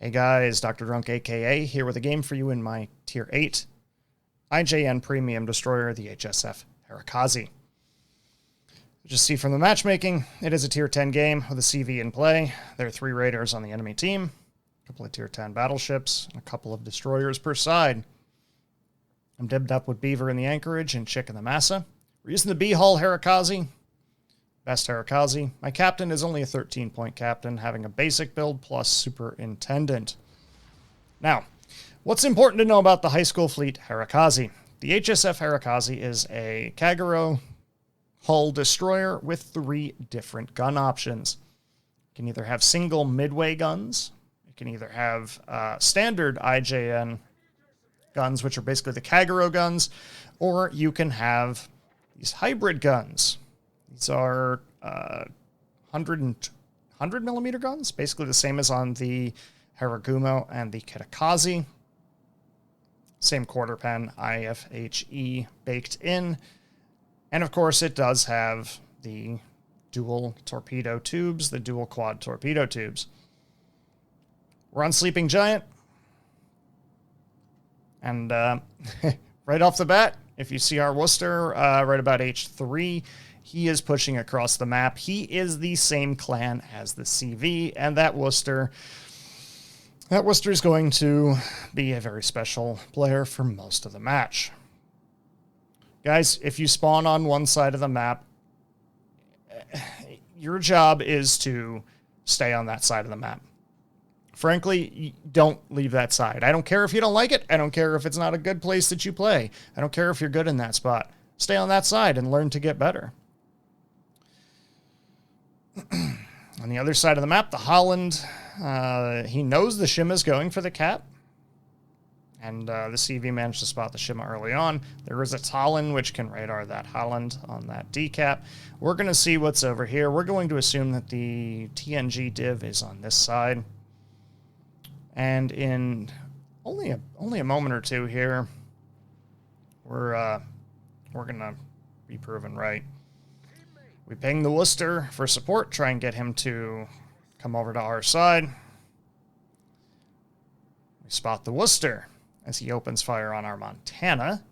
Hey guys, Dr. Drunk aka here with a game for you in my Tier 8 IJN Premium Destroyer, the HSF Harekaze. Just see from the matchmaking, it is a Tier 10 game with a CV in play. There are 3 raiders on the enemy team, a couple of Tier 10 battleships, and a couple of destroyers per side. I'm dibbed up with Beaver in the Anchorage and Chick in the Massa. We're using the B-Hull Harekaze. Best Harekaze. My captain is only a 13-point captain, having a basic build plus superintendent. Now, what's important to know about the high school fleet Harekaze? The HSF Harekaze is a Kagero hull destroyer with 3 different gun options. It can either have single midway guns, it can either have standard IJN guns, which are basically the Kagero guns, or you can have these hybrid guns. These are 100 millimeter guns, basically the same as on the Haragumo and the Kitakaze. Same quarter pen, IFHE baked in. And of course, it does have the dual torpedo tubes, the dual quad torpedo tubes. We're on Sleeping Giant. And right off the bat, if you see our Worcester right about H3, he is pushing across the map. He is the same clan as the CV, and that Worcester is going to be a very special player for most of the match. Guys, if you spawn on one side of the map, your job is to stay on that side of the map. Frankly, don't leave that side. I don't care if you don't like it. I don't care if it's not a good place that you play. I don't care if you're good in that spot. Stay on that side and learn to get better. On the other side of the map, the Holland, he knows the Shima is going for the cap. And the CV managed to spot the Shima early on. There is a Talon, which can radar that Holland on that decap. We're going to see what's over here. We're going to assume that the TNG div is on this side. And in only a moment or two here, we're going to be proven right. We ping the Worcester for support, try and get him to come over to our side. We spot the Worcester as he opens fire on our Montana.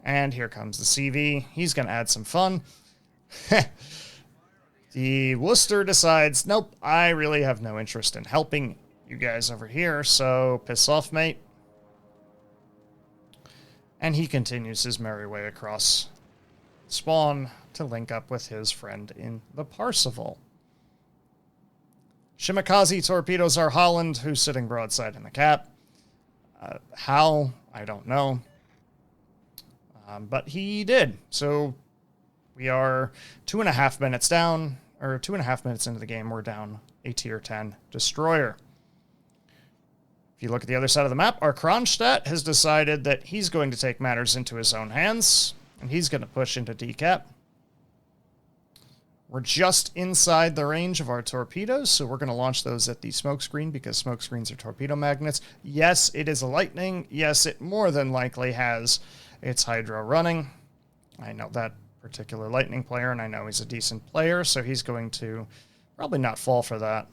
And here comes the CV. He's going to add some fun. The Worcester decides, nope, I really have no interest in helping you guys over here, so piss off, mate. And he continues his merry way across spawn to link up with his friend in the Parsifal. Shimakaze torpedoes our Holland, who's sitting broadside in the cap. How? I don't know. But he did. So we are 2.5 minutes down, or 2.5 minutes into the game, we're down a Tier 10 destroyer. If you look at the other side of the map, our Kronstadt has decided that he's going to take matters into his own hands, and he's going to push into decap. We're just inside the range of our torpedoes, so we're going to launch those at the smoke screen because smoke screens are torpedo magnets. Yes, it is a Lightning. Yes, it more than likely has its Hydro running. I know that particular Lightning player, and I know he's a decent player, so he's going to probably not fall for that.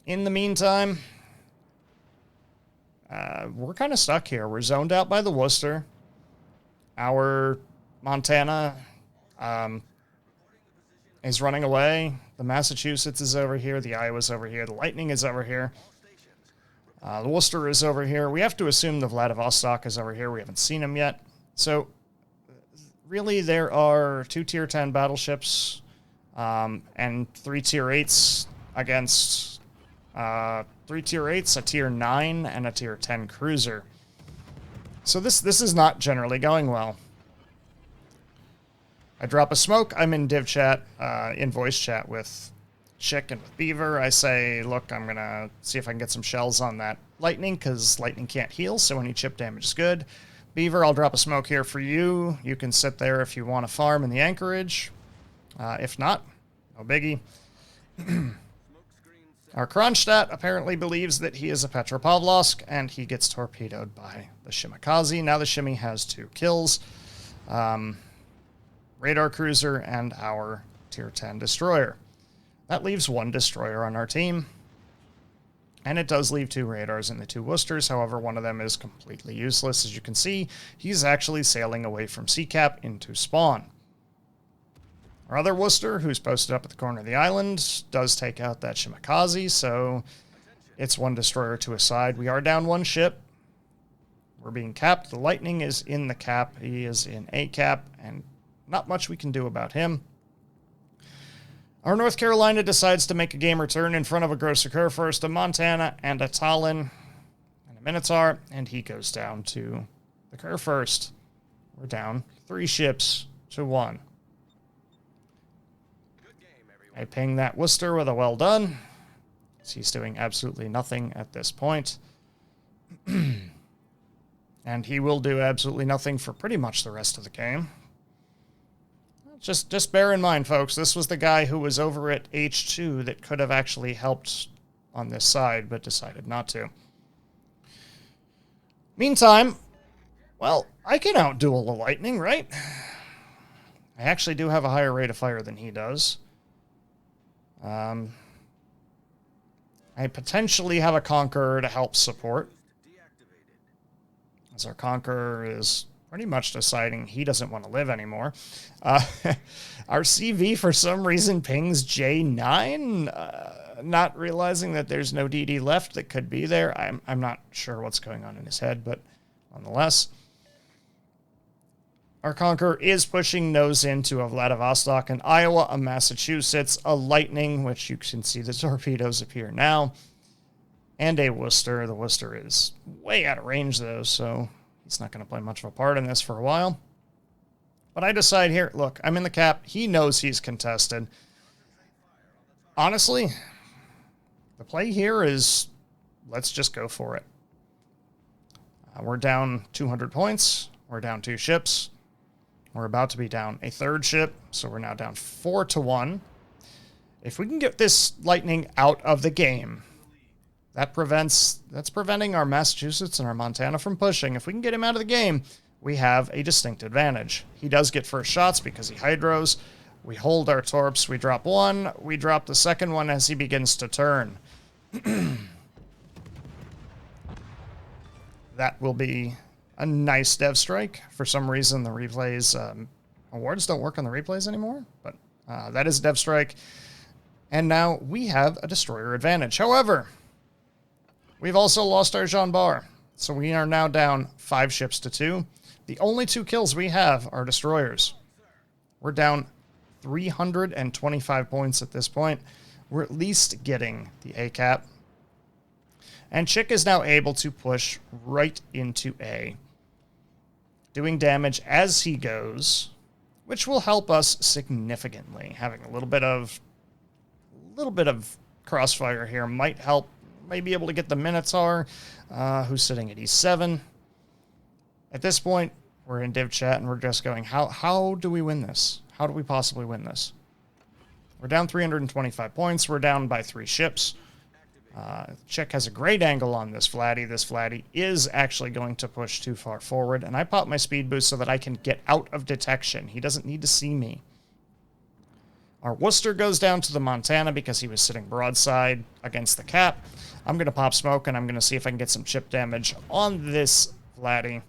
In the meantime, we're kind of stuck here. We're zoned out by the Worcester. Our Montana is running away. The Massachusetts is over here. The Iowa's over here. The Lightning is over here. The Worcester is over here. We have to assume the Vladivostok is over here. We haven't seen him yet. So, really, there are 2 Tier 10 battleships and 3 Tier 8s against 3 Tier 8s, a Tier 9, and a Tier 10 cruiser. So this is not generally going well. I drop a smoke. I'm in div chat, in voice chat with Chick and with Beaver. I say, look, I'm going to see if I can get some shells on that Lightning, because Lightning can't heal, so any chip damage is good. Beaver, I'll drop a smoke here for you. You can sit there if you want to farm in the Anchorage. If not, no biggie. Our Kronstadt apparently believes that he is a Petropavlovsk, and he gets torpedoed by the Shimakaze. Now the Shimi has 2 kills. Radar cruiser and our tier 10 destroyer. That leaves 1 destroyer on our team. And it does leave 2 radars and the 2 Worcesters. However, one of them is completely useless. As you can see, he's actually sailing away from Seacap into spawn. Our other Worcester, who's posted up at the corner of the island, does take out that Shimakaze, so it's 1 destroyer to a side. We are down 1 ship. We're being capped. The Lightning is in the cap. He is in a cap, and not much we can do about him. Our North Carolina decides to make a game return in front of a Grosser Kurfürst, a Montana, and a Talon, and a Minotaur, and he goes down to the Kurfürst. We're down 3 ships to 1. I ping that Worcester with a well done. He's doing absolutely nothing at this point. And he will do absolutely nothing for pretty much the rest of the game. Just bear in mind, folks, this was the guy who was over at H2 that could have actually helped on this side, but decided not to. Meantime, well, I can outduel the Lightning, right? I actually do have a higher rate of fire than he does. I potentially have a Conqueror to help support, as our Conqueror is pretty much deciding he doesn't want to live anymore. Our CV, for some reason, pings J9, not realizing that there's no DD left that could be there. I'm not sure what's going on in his head, but nonetheless. Our Conqueror is pushing nose into a Vladivostok, an Iowa, a Massachusetts, a Lightning, which you can see the torpedoes appear now, and a Worcester. The Worcester is way out of range, though, so he's not going to play much of a part in this for a while. But I decide here, look, I'm in the cap. He knows he's contested. Honestly, the play here is let's just go for it. We're down 200 points. We're down 2 ships. We're about to be down a 3rd ship, so we're now down 4-1. If we can get this Lightning out of the game, that's preventing our Massachusetts and our Montana from pushing. If we can get him out of the game, we have a distinct advantage. He does get first shots because he hydros. We hold our torps. We drop 1. We drop the 2nd one as he begins to turn. That will be a nice dev strike. For some reason, the replays awards don't work on the replays anymore, but that is a dev strike. And now we have a destroyer advantage. However, we've also lost our Jean Bar, so we are now down 5 ships to 2. The only 2 kills we have are destroyers. We're down 325 points at this point. We're at least getting the A cap. And Chick is now able to push right into A, doing damage as he goes, which will help us significantly. Having a little bit of crossfire here might help. May be able to get the Minotaur, who's sitting at E7. At this point, we're in div chat and we're just going, how do we win this? How do we possibly win this? We're down 325 points. We're down by 3 ships. Chick has a great angle on this Vladdy. This Vladdy is actually going to push too far forward, and I pop my speed boost so that I can get out of detection. He doesn't need to see me. Our Worcester goes down to the Montana because he was sitting broadside against the cap. I'm going to pop smoke, and I'm going to see if I can get some chip damage on this Vladdy.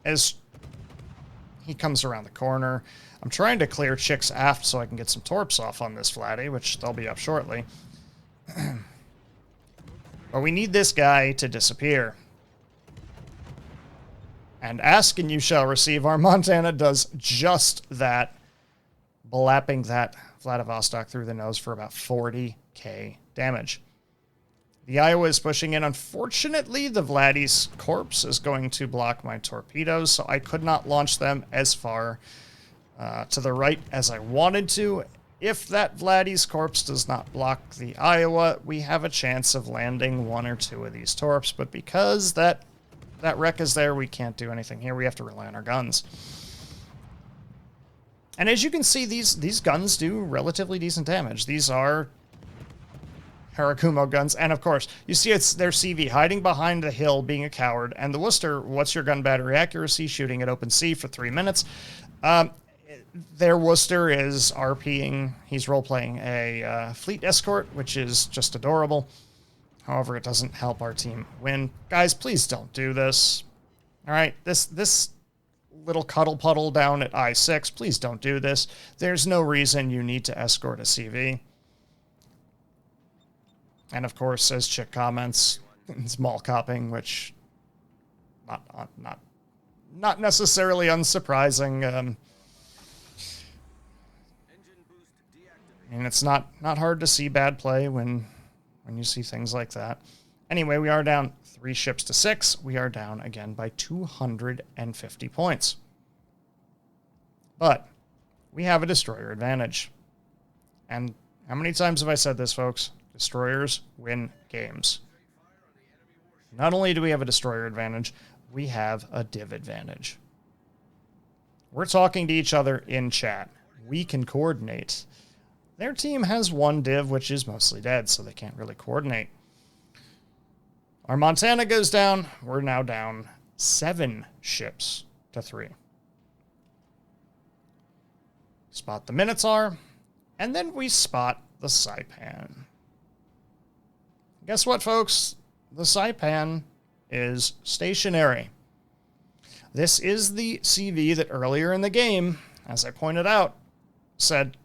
As he comes around the corner, I'm trying to clear Chick's aft so I can get some torps off on this Vladdy, which they'll be up shortly. But we need this guy to disappear. And ask and you shall receive. Our Montana does just that, blapping that Vladivostok through the nose for about 40k damage. The Iowa is pushing in. Unfortunately, the Vladdy's corpse is going to block my torpedoes, so I could not launch them as far to the right as I wanted to. If that Vladdy's corpse does not block the Iowa, we have a chance of landing 1 or 2 of these torps, but because that wreck is there, we can't do anything here. We have to rely on our guns. And as you can see, these guns do relatively decent damage. These are Harakumo guns. And of course, you see it's their CV hiding behind the hill, being a coward. And the Worcester, what's your gun battery accuracy? Shooting at open sea for 3 minutes. Their Worcester is RPing. He's role-playing a fleet escort, which is just adorable. However, it doesn't help our team win. Guys, please don't do this. All right, this little cuddle puddle down at I-6, please don't do this. There's no reason you need to escort a CV. And of course, as Chick comments, it's mall copping, which not necessarily unsurprising. And it's not hard to see bad play when you see things like that. Anyway, we are down 3 ships to 6. We are down again by 250 points. But we have a destroyer advantage. And how many times have I said this, folks? Destroyers win games. Not only do we have a destroyer advantage, we have a div advantage. We're talking to each other in chat. We can coordinate. Their team has 1 div, which is mostly dead, so they can't really coordinate. Our Montana goes down. We're now down 7 ships to 3. Spot the Minotaur, and then we spot the Saipan. Guess what, folks? The Saipan is stationary. This is the CV that earlier in the game, as I pointed out, said,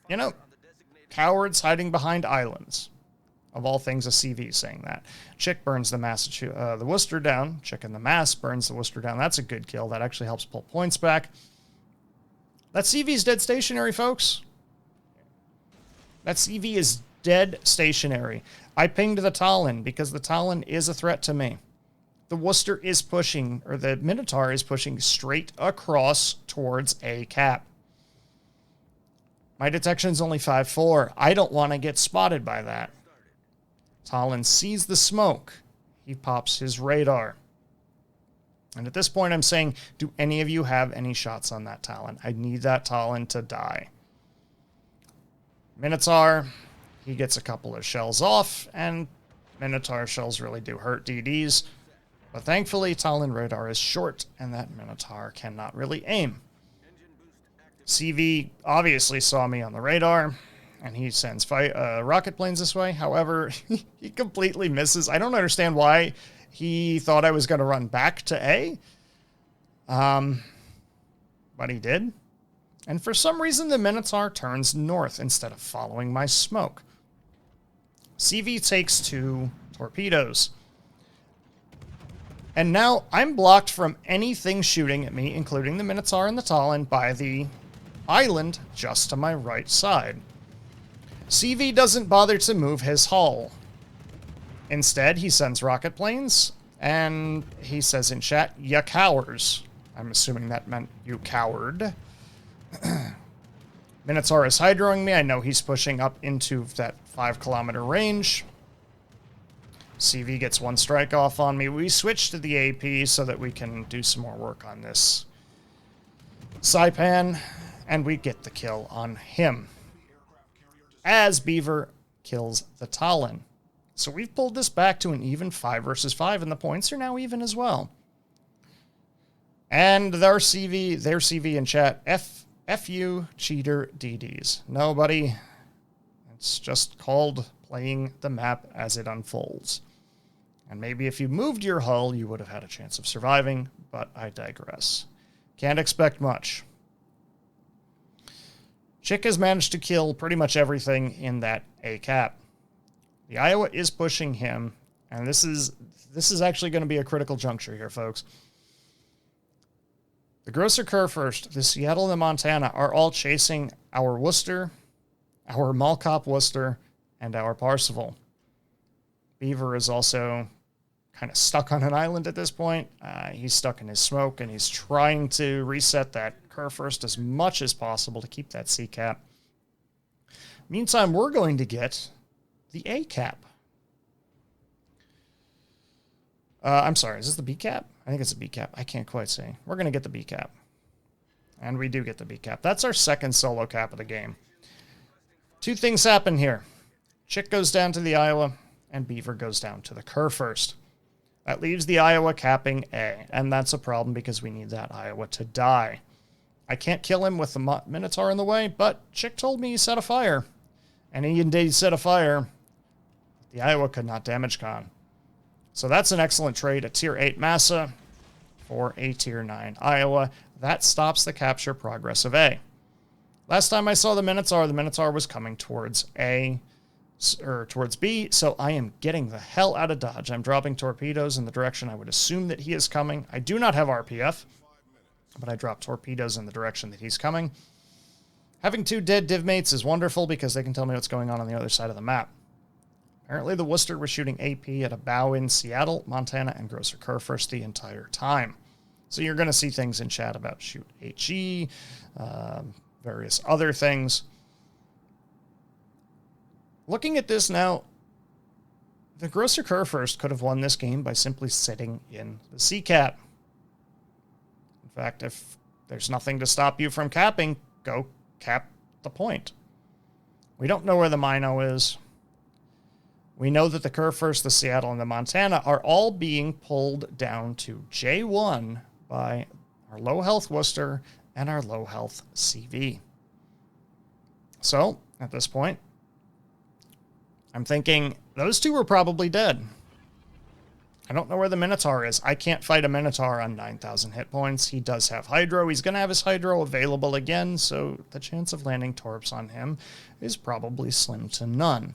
you know, cowards hiding behind islands. Of all things, a CV saying that. Chick burns the Worcester down. Chick in the Mass burns the Worcester down. That's a good kill. That actually helps pull points back. That CV's dead stationary, folks. That CV is dead stationary. I pinged the Talon because the Talon is a threat to me. The Worcester is pushing, or the Minotaur is pushing straight across towards A cap. My detection's only 5-4. I don't want to get spotted by that. Talon sees the smoke. He pops his radar. And at this point, I'm saying, do any of you have any shots on that Talon? I need that Talon to die. Minotaur, he gets a couple of shells off, and Minotaur shells really do hurt DDs. But thankfully, Talon radar is short, and that Minotaur cannot really aim. CV obviously saw me on the radar, and he sends rocket planes this way. However, he completely misses. I don't understand why he thought I was going to run back to A. But he did. And for some reason, the Minotaur turns north instead of following my smoke. CV takes 2 torpedoes. And now I'm blocked from anything shooting at me, including the Minotaur and the Talon, by the island just to my right side. CV doesn't bother to move his hull. Instead, he sends rocket planes, and he says in chat, "Ya cowards." I'm assuming that meant you coward. Minotaur is hydroing me. I know he's pushing up into that 5-kilometer range. CV gets 1 strike off on me. We switch to the AP so that we can do some more work on this Saipan, and we get the kill on him as Beaver kills the Talon. So we've pulled this back to an even 5 versus 5, and the points are now even as well. And their CV in chat, F you, cheater DDs. No, buddy. It's just called playing the map as it unfolds. And maybe if you moved your hull, you would have had a chance of surviving, but I digress. Can't expect much. Chick has managed to kill pretty much everything in that A cap. The Iowa is pushing him, and this is actually going to be a critical juncture here, folks. The Grosser Kurfürst, the Seattle and the Montana are all chasing our Worcester, our Malkop Worcester, and our Parseval. Beaver is also kind of stuck on an island at this point. He's stuck in his smoke, and he's trying to reset that Kurfürst as much as possible to keep that C cap. Meantime, we're going to get the A cap. I'm sorry, is this the B cap? I think it's a B cap. I can't quite say. We're going to get the B cap. And we do get the B cap. That's our second solo cap of the game. 2 things happen here. Chick goes down to the Iowa, and Beaver goes down to the Kurfürst. That leaves the Iowa capping A, and that's a problem because we need that Iowa to die. I can't kill him with the Minotaur in the way, but Chick told me he set a fire. And he indeed set a fire. The Iowa could not damage Khan. So that's an excellent trade, a tier 8 Massa for a tier 9 Iowa. That stops the capture progress of A. Last time I saw the Minotaur was coming towards A, or towards B, so I am getting the hell out of Dodge. I'm dropping torpedoes in the direction I would assume that he is coming. I do not have RPF, but I drop torpedoes in the direction that he's coming. Having 2 dead div mates is wonderful because they can tell me what's going on the other side of the map. Apparently the Worcester was shooting AP at a bow in Seattle, Montana, and Grosser Kurfürst the entire time. So you're going to see things in chat about shoot HE, various other things. Looking at this now, the Grosser Kurfürst could have won this game by simply sitting in the CCAT. In fact, if there's nothing to stop you from capping, go cap the point. We don't know where the Mino is. We know that the Kurfürst, the Seattle, and the Montana are all being pulled down to J1 by our low health Worcester and our low health CV. So, at this point, I'm thinking those two are probably dead. I don't know where the Minotaur is. I can't fight a Minotaur on 9,000 hit points. He does have Hydro. He's going to have his Hydro available again, so the chance of landing Torps on him is probably slim to none.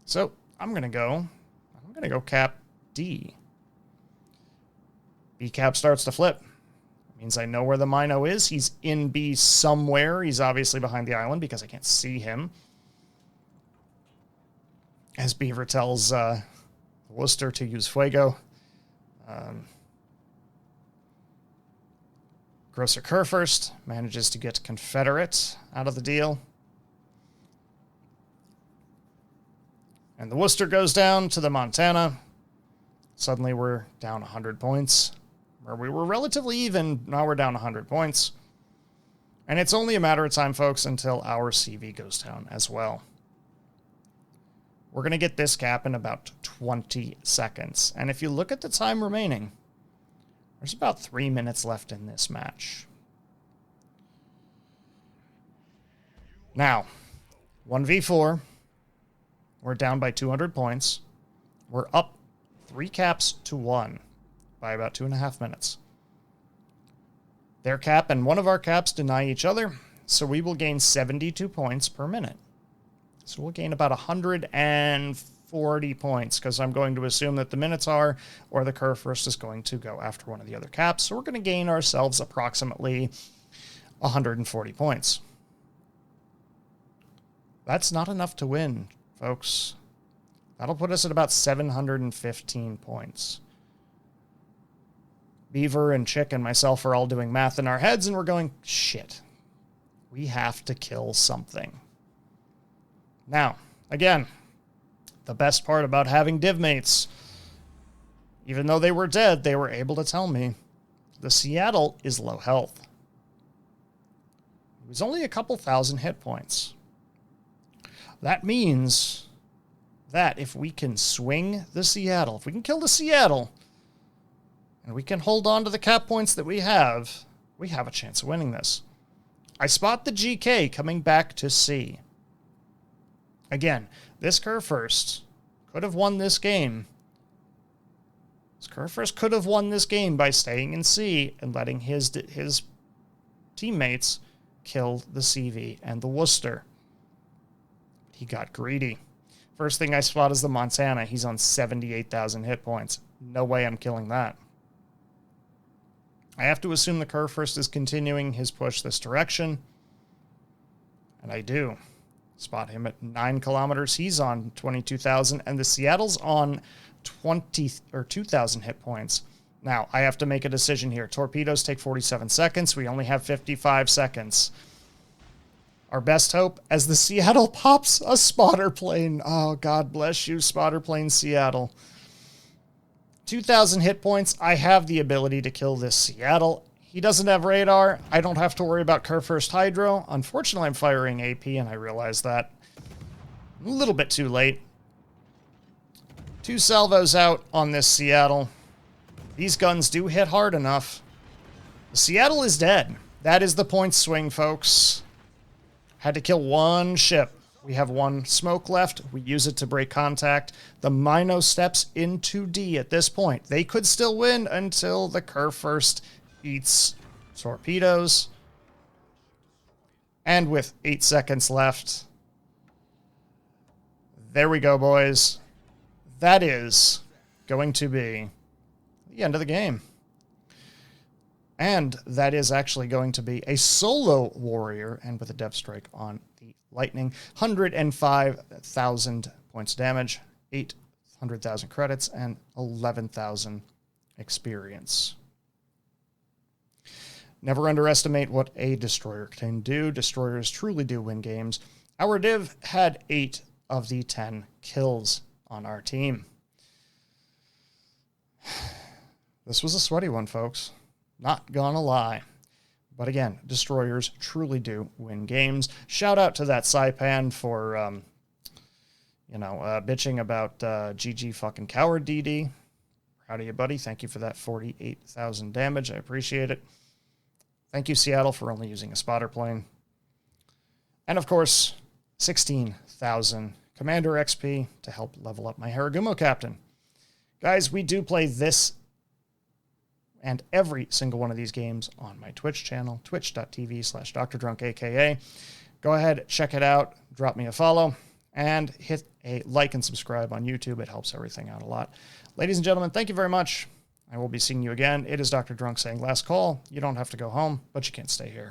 So I'm going to go cap D. B cap starts to flip. It means I know where the Mino is. He's in B somewhere. He's obviously behind the island because I can't see him. As Beaver tells Worcester to use Fuego. Grosser Kurfürst manages to get Confederate out of the deal. And the Worcester goes down to the Montana. Suddenly we're down 100 points. Where we were relatively even, now we're down 100 points. And it's only a matter of time, folks, until our CV goes down as well. We're going to get this cap in about 20 seconds. And if you look at the time remaining, there's about 3 minutes left in this match. Now, 1v4. We're down by 200 points. We're up 3 caps to 1 by about 2.5 minutes. Their cap and one of our caps deny each other, so we will gain 72 points per minute. So we'll gain about 140 points, because I'm going to assume that the Minotaur or the Kurfürst is going to go after one of the other caps. So we're going to gain ourselves approximately 140 points. That's not enough to win, folks. That'll put us at about 715 points. Beaver and Chick and myself are all doing math in our heads, and we're going, shit, we have to kill something. Now, again, the best part about having div mates, even though they were dead, they were able to tell me the Seattle is low health. It was only a couple thousand hit points. That means that if we can swing the Seattle, if we can kill the Seattle, and we can hold on to the cap points that we have a chance of winning this. I spot the GK coming back to C. Again, this Kurfürst could have won this game. This Kurfürst could have won this game by staying in C and letting his teammates kill the CV and the Worcester. He got greedy. First thing I spot is the Montana. He's on 78,000 hit points. No way I'm killing that. I have to assume the Kurfürst is continuing his push this direction. And I do. Spot him at 9 kilometers. He's on 22,000. And the Seattle's on 2,000 hit points. Now, I have to make a decision here. Torpedoes take 47 seconds. We only have 55 seconds. Our best hope, as the Seattle pops a spotter plane. Oh, God bless you, spotter plane Seattle. 2,000 hit points. I have the ability to kill this Seattle. He doesn't have radar. I don't have to worry about Kurfürst Hydro. Unfortunately, I'm firing AP, and I realize that. A little bit too late. 2 salvos out on this Seattle. These guns do hit hard enough. Seattle is dead. That is the point swing, folks. Had to kill 1 ship. We have 1 smoke left. We use it to break contact. The Mino steps into D at this point. They could still win until the Curve first eats torpedoes. And with 8 seconds left, there we go, boys. That is going to be the end of the game. And that is actually going to be a solo warrior, and with a depth strike on the Lightning. 105,000 points of damage, 800,000 credits, and 11,000 experience. Never underestimate what a destroyer can do. Destroyers truly do win games. Our div had 8 of the 10 kills on our team. This was a sweaty one, folks. Not gonna lie. But again, destroyers truly do win games. Shout out to that Saipan for, bitching about GG fucking coward DD. Proud of you, buddy. Thank you for that 48,000 damage. I appreciate it. Thank you, Seattle, for only using a spotter plane. And of course, 16,000 Commander XP to help level up my Haragumo captain. Guys, we do play this and every single one of these games on my Twitch channel, twitch.tv/DrDrunk, Go ahead, check it out, drop me a follow, and hit a like and subscribe on YouTube. It helps everything out a lot. Ladies and gentlemen, thank you very much. I will be seeing you again. It is Dr. Drunk saying last call. You don't have to go home, but you can't stay here.